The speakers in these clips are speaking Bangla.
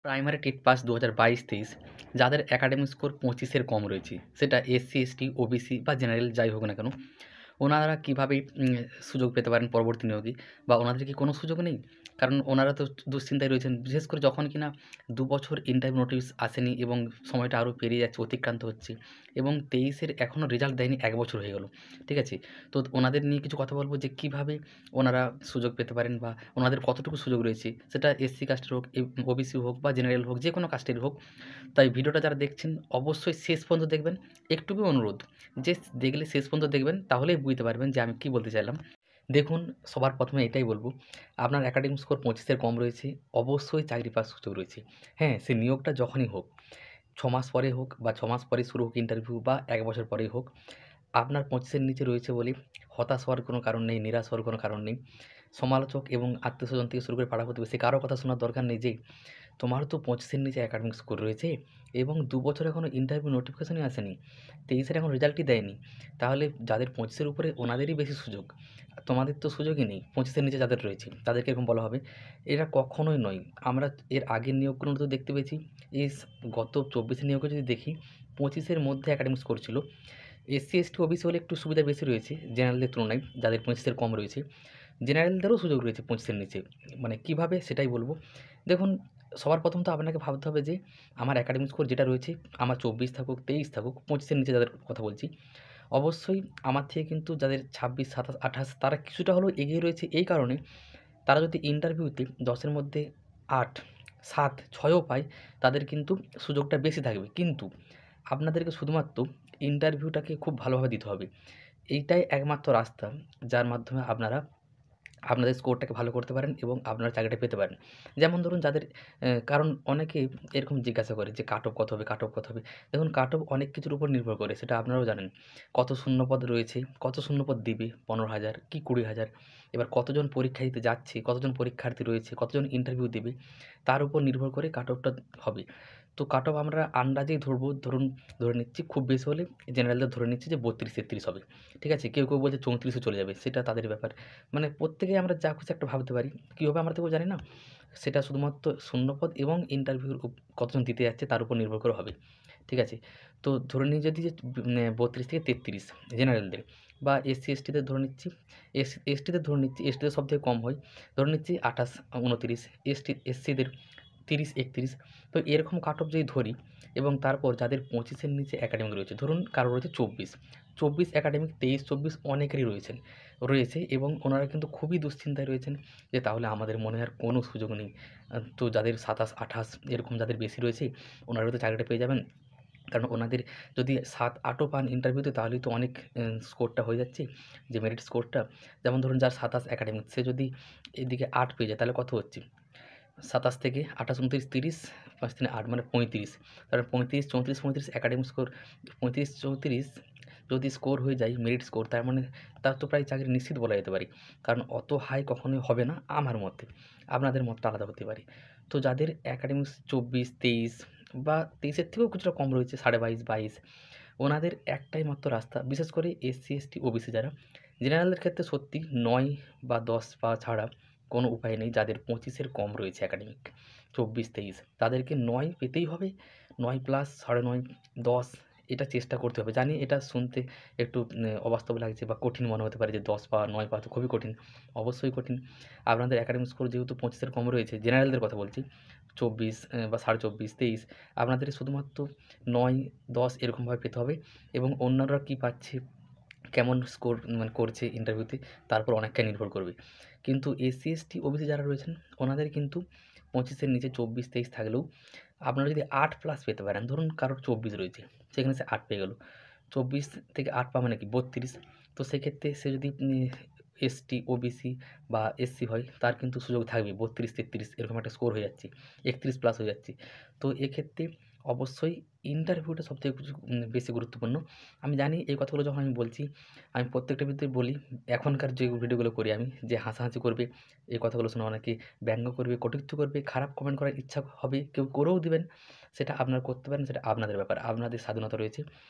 প্রাইমারি টেট পাস ২০২২-২৩ যাদের একাডেমিক স্কোর ২৫ এর কম রয়েছে, সেটা এসসি, এসটি, ওবিসি বা জেনারেল যাই হোক না কেন, ওনারা কীভাবে সুযোগ পেতে পারেন পরবর্তী নিয়োগে? বা ওনাদের কি কোনো সুযোগ নেই? কারণ ওনারা তো দুশ্চিন্তায় রয়েছেন। বিশেষ করে যখন কিনা ২ বছর ইন্টারভিউ নোটিশ আসেনি এবং সময়টা আরও পেরিয়ে যাচ্ছে, অতিক্রান্ত হচ্ছে এবং ২৩ এর এখনও রেজাল্ট দেয়নি, ১ বছর হয়ে গেল। ঠিক আছে? তো ওনাদের নিয়ে কিছু কথা বলব যে কীভাবে ওনারা সুযোগ পেতে পারেন বা ওনাদের কতটুকু সুযোগ রয়েছে, সেটা এসসি কাস্টের হোক, ওবিসি হোক বা জেনারেল হোক, যে কোনো কাস্টেরই হোক। তাই ভিডিওটা যারা দেখছেন অবশ্যই শেষ পর্যন্ত দেখবেন। একটুকুই অনুরোধ যে দেখলে শেষ পর্যন্ত দেখবেন, তাহলেই বুঝতে পারবেন যে আমি কী বলতে চাইলাম। দেখুন, সবার ১ম এ এটাই বলব, আপনার একাডেমিক স্কোর ২৫ এর কম রয়েছে, অবশ্যই চাকরি পাওয়ার সুযোগ রয়েছে। হ্যাঁ, সে নিয়োগটা যখনই হোক, ৬ মাস পরে হোক বা ৬ মাস পরে শুরু হোক ইন্টারভিউ বা ১ বছর পরেই হোক, আপনার ২৫ এর নিচে রয়েছে বলে হতাশ হওয়ার কোনো কারণ নেই, নিরাশ হওয়ার কোনো কারণ নেই। সমালোচক এবং আত্মীয়স্বজন থেকে শুরু করে পাড়া-প্রতিবেশী কারো কথা শোনার দরকার নেই যে, তোমার তো ২৫ এর নিচে একাডেমিক স্কোর রয়েছে এবং ২ বছর এখনও ইন্টারভিউ নোটিফিকেশনই আসেনি। ২৩ এর এখন রেজাল্টই দেয়নি। তাহলে যাদের ২৫ এর উপরে ওনাদেরই বেশি সুযোগ। তোমাদের তো সুযোগই নেই। ২৫ এর নিচে যাদের রয়েছে তাদেরকে এরকম বলা হবে। এরা কখনোই নয়। আমরা এর আগের নিয়োগগুলো তো দেখতে পেয়েছি। এস গত ২৪ এর নিয়োগে যদি দেখি, ২৫ এর মধ্যে একাডেমিক স্কোর ছিল। এসসি, এসটি, ওবিসি হলে একটু সুবিধা বেশি রয়েছে জেনারেলদের তুলনায়, যাদের ২৫ এর কম রয়েছে। জেনারেলদেরও সুযোগ রয়েছে ২৫ এর নিচে। মানে কীভাবে সেটাই বলব। দেখুন, সবার প্রথম তো আপনাকে ভাবতে হবে যে আমার একাডেমিক স্কোর যেটা রয়েছে, আমার ২৪ থাকুক, ২৩ থাকুক, ২৫ এর নিচে যাদের কথা বলছি, অবশ্যই আমার থেকে কিন্তু যাদের ২৬, ২৭, ২৮ তারা কিছুটা হলেও এগিয়ে রয়েছে এই কারণে, তারা যদি ইন্টারভিউতে ১০ এর মধ্যে ৮, ৭, ৬ ও পায়, তাদের কিন্তু সুযোগটা বেশি থাকবে। কিন্তু আপনাদেরকে শুধুমাত্র ইন্টারভিউটাকে খুব ভালোভাবে দিতে হবে। এইটাই একমাত্র রাস্তা যার মাধ্যমে আপনারা আপনাদের স্কোরটাকে ভালো করতে পারেন এবং আপনারা চাকরিটা পেতে পারেন। যেমন ধরুন যাদের কারণ অনেকেই এরকম জিজ্ঞাসা করে যে কাট অফ কত হবে, কাট অফ কত হবে? দেখুন, কাট অফ অনেক কিছুর উপর নির্ভর করে, সেটা আপনারাও জানেন। কত শূন্যপদ রয়েছে, কত শূন্যপদ দিবে ১৫,০০০ কি ২০,০০০? এবার কতজন পরীক্ষা দিতে যাচ্ছে, কতজন পরীক্ষার্থী রয়েছে, কতজন ইন্টারভিউ দেবে, তার উপর নির্ভর করে কাট অফটা হবে। তো কাট অফ আমরা আন্দাজেই ধরে নিচ্ছি খুব বেশি হলে জেনারেলদের ধরে নিচ্ছি যে ৩২-৩৩ হবে। ঠিক আছে? কেউ বলছে ৩৪ এ চলে যাবে, সেটা তাদের ব্যাপার। মানে প্রত্যেকেই আমরা যা খুশি একটা ভাবতে পারি। কী হবে আমরা তো জানি না। সেটা শুধুমাত্র শূন্যপদ এবং ইন্টারভিউর কতজন দিতে যাচ্ছে তার উপর নির্ভর করে হবে। ঠিক আছে? তো ধরে নিই যদি যে ৩২ থেকে ৩৩ জেনারেলদের বা এসসি, এসটিদের ধরে নিচ্ছি। এসটিদের ধরে নিচ্ছি, এসটিদের সবথেকে কম হয়। ধরে নিচ্ছি ২৮, ২৯, এসসিদের ৩০, ৩১। তো এরকম কাট অফ যদি ধরি এবং তারপর যাদের ২৫ এর নিচে একাডেমিক রয়েছে, ধরুন কারো রয়েছে ২৪, ২৪ একাডেমিক, ২৩, ২৪ অনেকেরই রয়েছে এবং ওনারা কিন্তু খুবই দুশ্চিন্তায় রয়েছেন যে তাহলে আমাদের মনে হয় আর কোনো সুযোগ নেই। তো যাদের ২৭, ২৮ এরকম যাদের বেশি রয়েছে, ওনারাও তো চাকরিটা পেয়ে যাবেন। কারণ ওনাদের যদি ৭, ৮ ও পান ইন্টারভিউতে, তাহলেই তো অনেক স্কোরটা হয়ে যাচ্ছে, যে মেরিট স্কোরটা। যেমন ধরুন যার ২৭ একাডেমিক, সে যদি এদিকে ৮ পেয়ে যায়, তাহলে কত হচ্ছে? ২৭ থেকে ২৮, ২৯, ৩০, ৫ ৩ ৮ মানে ৩৫। তাহলে ৩৫, ৩৪, ৩৫ একাডেমিক স্কোর ৩৫, ৩৪ যদি স্কোর হয়ে যায় মেরিট স্কোর, তার মানে তার তো প্রায় চাকরি নিশ্চিত বলা যেতে পারে। কারণ অত হাই কখনোই হবে না আমার মতে। আপনাদের মতটা আলাদা হতে পারে। তো যাদের একাডেমিক্স ২৪, ২৩ বা ২৩ এর থেকেও কিছুটা কম রয়েছে ২২.৫, ২২, ওনাদের একটাই মাত্র রাস্তা, বিশেষ করে এসসি, এসটি, ওবিসি যারা। জেনারেলদের ক্ষেত্রে সত্যি ৯ বা ১০ পাওয়া ছাড়া কোনো উপায় নেই। যাদের ২৫ এর কম রয়েছে একাডেমিক ২৪, ২৩ তাদেরকে ৯ পেতেই হবে। ৯ প্লাস ৯.৫, ১০ এটা চেষ্টা করতে হবে। জানি এটা শুনতে একটু অবাস্তব লাগছে বা কঠিন মনে হতে পারে যে ১০ পাওয়া, ৯ পাওয়া তো খুবই কঠিন। অবশ্যই কঠিন। আপনাদের একাডেমিক স্কোর যেহেতু ২৫ এর কম রয়েছে, জেনারেলদের কথা বলছি, ২৪ বা ২৪.৫, ২৩ আপনাদের শুধুমাত্র ৯, ১০ এরকমভাবে পেতে হবে এবং অন্যরা কী পাচ্ছে, কেমন স্কোর মানে করছে ইন্টারভিউতে, তার উপর অনেকটাই নির্ভর করবে। কিন্তু এসসি, এসটি, ওবিসি যারা রয়েছেন, ওনাদের কিন্তু ২৫ এর নিচে ২৪, ২৩ থাকলেও আপনারা যদি ৮ প্লাস পেতে পারেন, ধরুন কারোর ২৪ রয়েছে, সেখানে সে ৮ পেয়ে গেল। ২৪ থেকে ৮ পাওয়া মানে কি ৩২। তো সেক্ষেত্রে সে যদি এসটি, ওবিসি বা এসসি হয়, তার কিন্তু সুযোগ থাকবে ৩২, ৩৩ এরকম একটা স্কোর হয়ে যাচ্ছে। ৩১ প্লাস হয়ে যাচ্ছে। তো এক্ষেত্রে অবশ্যই ইন্টারভিউটা সবথেকে বেশি গুরুত্বপূর্ণ। আমি জানি এই কথাগুলো যখন আমি বলছি, আমি প্রত্যেকটা ভিডিওতেই বলি, এখনকার যে ভিডিওগুলো করি আমি, যে হাসাহাসি করবে, এই কথাগুলো শুনে অনেকে ব্যঙ্গ করবে, কটূক্তি করবে, খারাপ কমেন্ট করার ইচ্ছা হবে, কেউ করেও দিবেন। সেটা আপনারা করতে পারেন, সেটা আপনাদের ব্যাপার। আপনাদের স্বাধীনতা রয়েছে,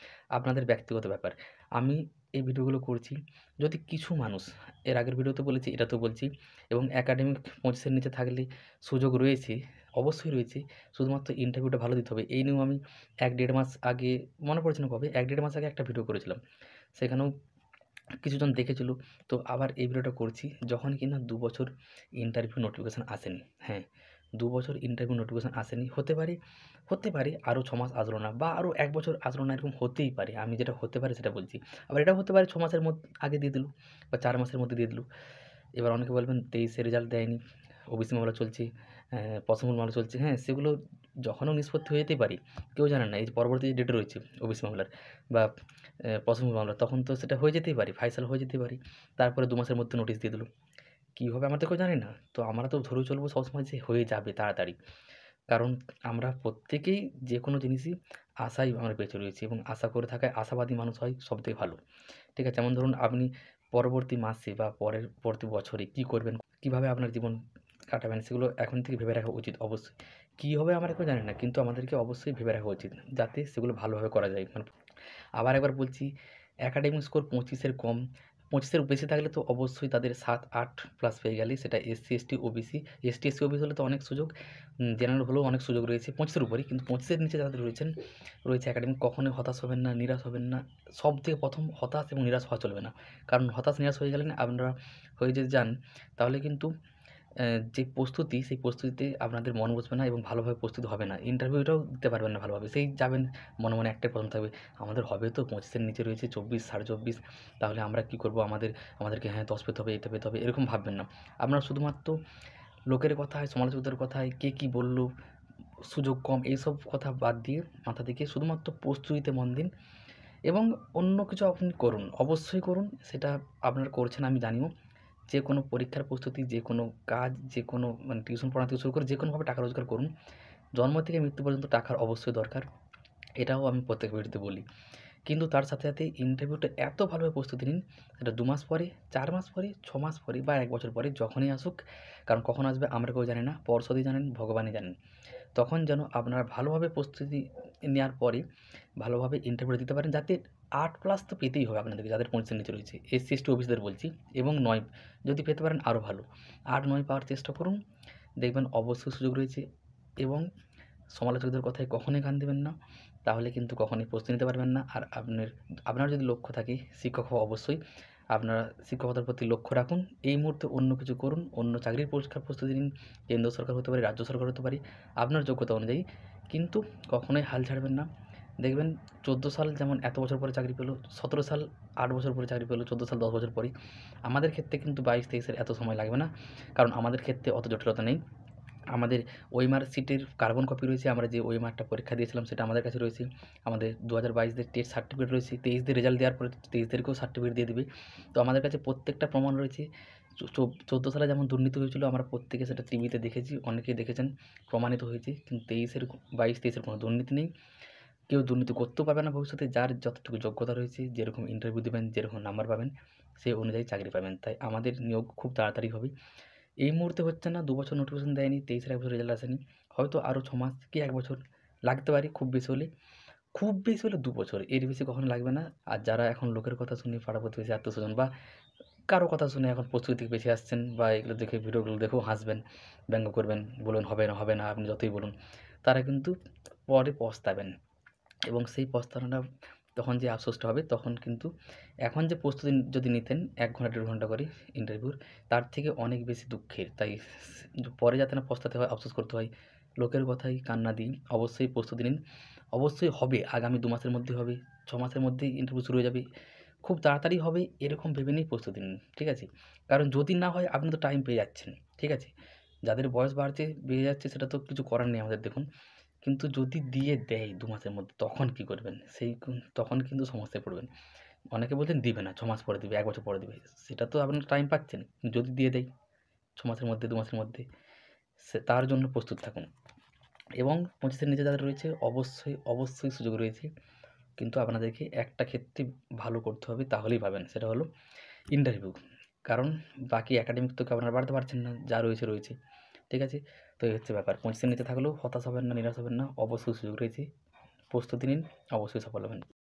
আপনাদের ব্যক্তিগত ব্যাপার। আমি এই ভিডিওগুলো করছি যদি কিছু মানুষ, এর আগের ভিডিওতে বলেছি, এটাতেও বলছি, এবং একাডেমিক ২৫ এর নিচে থাকলে সুযোগ রয়েছে, অবশ্যই রয়েছে। শুধুমাত্র ইন্টারভিউটা ভালো দিতে হবে এই নিয়েও আমি ১-১.৫ মাস আগে, মনে পড়ছে না কবে, ১-১.৫ মাস আগে একটা ভিডিও করেছিলাম। সেখানেও কিছুজন দেখেছিল। তো আবার এই ভিডিওটা করছি যখন কিনা ২ বছর ইন্টারভিউ নোটিফিকেশান আসেনি। হ্যাঁ, ২ বছর ইন্টারভিউ নোটিফিকেশান আসেনি। হতে পারে আরও ৬ মাস আসলো না বা আরও ১ বছর আসলো না, এরকম হতেই পারে। আমি যেটা হতে পারে সেটা বলছি। আবার এটাও হতে পারে ৬ মাসের আগে দিয়ে দিল বা ৪ মাসের মধ্যে দিয়ে দিল। এবার অনেকে বলবেন ২৩ এ রেজাল্ট দেয়নি, ওবিসি মামলা চলছে, পছন্দ মামলা চলছে। হ্যাঁ, সেগুলো যখনও নিষ্পত্তি হয়ে যেতেই পারে। কেউ জানে না এই যে পরবর্তী যে ডেট রয়েছে ওবিসি মামলার বা পছন্দ মামলা, তখন তো সেটা হয়ে যেতেই পারে, ফায়সালা হয়ে যেতেই পারে। তারপরে ২ মাসের মধ্যে নোটিশ দিয়ে দিল। কী হবে আমরা তো কেউ জানি না। তো আমরা তো ধরে চলবো সবসময় যে হয়ে যাবে তাড়াতাড়ি। কারণ আমরা প্রত্যেকেই যে কোনো জিনিসই আশায় আমরা বেঁচে রয়েছি এবং আশা করে থাকায় আশাবাদী মানুষ হয় সবথেকে ভালো। ঠিক আছে? যেমন ধরুন আপনি পরবর্তী মাসে বা পরবর্তী বছরে কী করবেন, কীভাবে আপনার জীবন কাটাবেন সেগুলো এখন থেকে ভেবে রাখা উচিত অবশ্যই। কী হবে আমরা কেউ জানি না, কিন্তু আমাদেরকে অবশ্যই ভেবে রাখা উচিত যাতে সেগুলো ভালোভাবে করা যায়। মানে আবার একবার বলছি, একাডেমিক স্কোর ২৫ এর কম, ২৫ এর বেশি থাকলে তো অবশ্যই তাদের ৭-৮ প্লাস পেয়ে গেলেই সেটা SC, ST, OBC. ST, SC, OBC হলে তো অনেক সুযোগ, জেনারেল হলেও অনেক সুযোগ রয়েছে ২৫ এর উপরেই। কিন্তু ২৫ এর নিচে যাদের রয়েছে একাডেমিক, কখনোই হতাশ হবেন না, নিরাশ হবেন না। সবথেকে ১ম হতাশ এবং নিরাশ হওয়া চলবে না। কারণ হতাশ, নিরাশ হয়ে গেলে না আপনারা হয়ে যদি যান, তাহলে কিন্তু যে প্রস্তুতি, সেই প্রস্তুতিতে আপনাদের মন বসবে না এবং ভালোভাবে প্রস্তুত হবে না। ইন্টারভিউটাও দিতে পারবেন না ভালোভাবে। সেই যাবেন, মনে, মনে একটাই প্রশ্ন থাকবে, আমাদের হবে তো? ২৫ এর নিচে রয়েছে ২৪, ২৪.৫, তাহলে আমরা কী করব? আমাদেরকে হ্যাঁ ১০ পেতে হবে, এটা পেতে হবে, এরকম ভাববেন না। আপনারা শুধুমাত্র লোকের কথায়, সমালোচকদের কথায়, কে কী বলল, সুযোগ কম, এইসব কথা বাদ দিয়ে মাথা থেকে শুধুমাত্র প্রস্তুতিতে মন দিন এবং অন্য কিছু আপনি করুন, অবশ্যই করুন। সেটা আপনারা করছেন আমি জানিও। যে কোনো পরীক্ষার প্রস্তুতি, যে কোনো কাজ, যে কোনো মানে টিউশন পড়ানো থেকে শুরু করে যে কোনোভাবে টাকা রোজগার করুন। জন্ম থেকে মৃত্যু পর্যন্ত টাকার অবশ্যই দরকার। এটাও আমি প্রত্যেক ভিডিওতে বলি। কিন্তু তার সাথে, সাথে ইন্টারভিউটা এত ভালোভাবে প্রস্তুতি নিন, সেটা ২ মাস পরে, ৪ মাস পরে, ৬ মাস পরে বা ১ বছর পরে যখনই আসুক। কারণ কখন আসবে আমরা কেউ জানি না। পর্ষদই জানেন, ভগবানই জানেন। তখন যেন আপনারা ভালোভাবে প্রস্তুতি নেওয়ার পরে ভালোভাবে ইন্টারভিউটা দিতে পারেন, যাতে ৮+ তো পেতেই হবে আপনাদেরকে, যাদের ২৫ এর নিচে রয়েছে। এসসি, এসটি, ওবিসিদের বলছি, এবং ৯ যদি পেতে পারেন আরও ভালো। ৮-৯ পাওয়ার চেষ্টা করুন। দেখবেন অবশ্যই সুযোগ রয়েছে এবং সমালোচকদের কথায় কখনোই কান দিবেন না। তাহলে কিন্তু কখনোই প্রস্তুতি নিতে পারবেন না। আর আপনার যদি লক্ষ্য থাকে শিক্ষক হওয়া, অবশ্যই আপনারা শিক্ষকতার প্রতি লক্ষ্য রাখুন। এই মুহূর্তে অন্য কিছু করুন, অন্য চাকরির পরীক্ষার প্রস্তুতি নিন। কেন্দ্র সরকার হতে পারে, রাজ্য সরকার হতে পারে, আপনার যোগ্যতা অনুযায়ী। কিন্তু কখনোই হাল ছাড়বেন না। দেখবেন ১৪ সাল যেমন এত বছর পরে চাকরি পেল, ১৭ সাল ৮ বছর পরে চাকরি পেল, ১৪ সাল ১০ বছর পরেই। আমাদের ক্ষেত্রে কিন্তু ২২-২৩ এর এত সময় লাগবে না। কারণ আমাদের ক্ষেত্রে অত জটিলতা নেই। আমাদের ওএমআর শিটের কার্বন কপি রয়েছে। আমরা যে ওএমআরটা পরীক্ষা দিয়েছিলাম সেটা আমাদের কাছে রয়েছে। আমাদের ২০২২ দের টেস্ট সার্টিফিকেট রয়েছে। ২৩ দের রেজাল্ট দেওয়ার পরে ২৩ দেরকেও সার্টিফিকেট দিয়ে দিবে। তো আমাদের কাছে প্রত্যেকটা প্রমাণ রয়েছে। ১৪ সালে যেমন দুর্নীতি হয়েছিল আমরা প্রত্যেকে সেটা টিভিতে দেখেছি, অনেকেই দেখেছেন, প্রমাণিত হয়েছে। কিন্তু ২২-২৩ এর কোনো দুর্নীতি নেই। কেউ দুর্নীতি করতেও পারবে না ভবিষ্যতে। যার যতটুকু যোগ্যতা রয়েছে, যেরকম ইন্টারভিউ দিবেন, যেরকম নাম্বার পাবেন, সেই অনুযায়ী চাকরি পাবেন। তাই আমাদের নিয়োগ খুব তাড়াতাড়ি হবে। এই মুহূর্তে হচ্ছে না, ২ বছর নোটিফিকেশন দেয়নি, ২৩ এর ১ বছর রেজাল্ট আসেনি। হয়তো আরও ৬ মাস কি ১ বছর লাগতে পারে খুব বেশি হলে। খুব বেশি হলে ২ বছর, এর বেশি কখনো লাগবে না। আর যারা এখন লোকের কথা শুনে, পাড়া-প্রতিবেশী, আত্মীয়স্বজন বা কারো কথা শুনে এখন প্রস্তুতি থেকে পিছিয়ে আসছেন বা এগুলো দেখে, ভিডিওগুলো দেখেও হাসবেন, ব্যঙ্গ করবেন, বলবেন হবে না, হবে না, আপনি যতই বলুন, তারা কিন্তু পরে পস্তাবেন। এবং সেই পস্তানোটা তখন যে আফসোসটা হবে, তখন কিন্তু এখন যে প্রস্তুতি যদি নিতেন ১ ঘন্টা ১.৫ ঘন্টা করে ইন্টারভিউর, তার থেকে অনেক বেশি দুঃখের। তাই পরে যাতে না পস্তাতে হয়, আফসোস করতে হয়, লোকের কথায় কান না দিন, অবশ্যই প্রস্তুতি নিন। অবশ্যই হবে, আগামী ২ মাসের মধ্যেই হবে, ৬ মাসের মধ্যেই ইন্টারভিউ শুরু হয়ে যাবে। খুব তাড়াতাড়ি হবে এরকম ভেবে নিয়েই প্রস্তুতি নিন। ঠিক আছে? কারণ যদি না হয় আপনি তো টাইম পেয়ে যাচ্ছেন। ঠিক আছে? যাদের বয়স বেড়ে যাচ্ছে সেটা তো কিছু করার নেই আমাদের দেখুন। কিন্তু যদি দিয়ে দেয় ২ মাসের মধ্যে, তখন কী করবেন? তখন কিন্তু সমস্যায় পড়বেন। অনেকে বলছেন দিবে না, ৬ মাস পরে দিবে, ১ বছর পরে দিবে। সেটা তো আপনারা টাইম পাচ্ছেন। যদি দিয়ে দেয় ৬ মাসের মধ্যে, ২ মাসের মধ্যে, তার জন্য প্রস্তুত থাকুন। এবং ২৫ এর নিচে যাদের রয়েছে অবশ্যই, অবশ্যই সুযোগ রয়েছে। কিন্তু আপনাদেরকে একটা ক্ষেত্রে ভালো করতে হবে, তাহলেই পাবেন। সেটা হলো ইন্টারভিউ। কারণ বাকি একাডেমিক তো আপনারা বাড়াতে পারছেন না। যা রয়েছে, রয়েছে। ঠিক আছে? তো এই হচ্ছে ব্যাপার। ২৫ এর নিচে থাকলেও হতাশ হবেন না, নিরাশ হবেন না। অবশ্যই সুযোগ রয়েছে। প্রস্তুতি নিন, অবশ্যই সফল হবেন।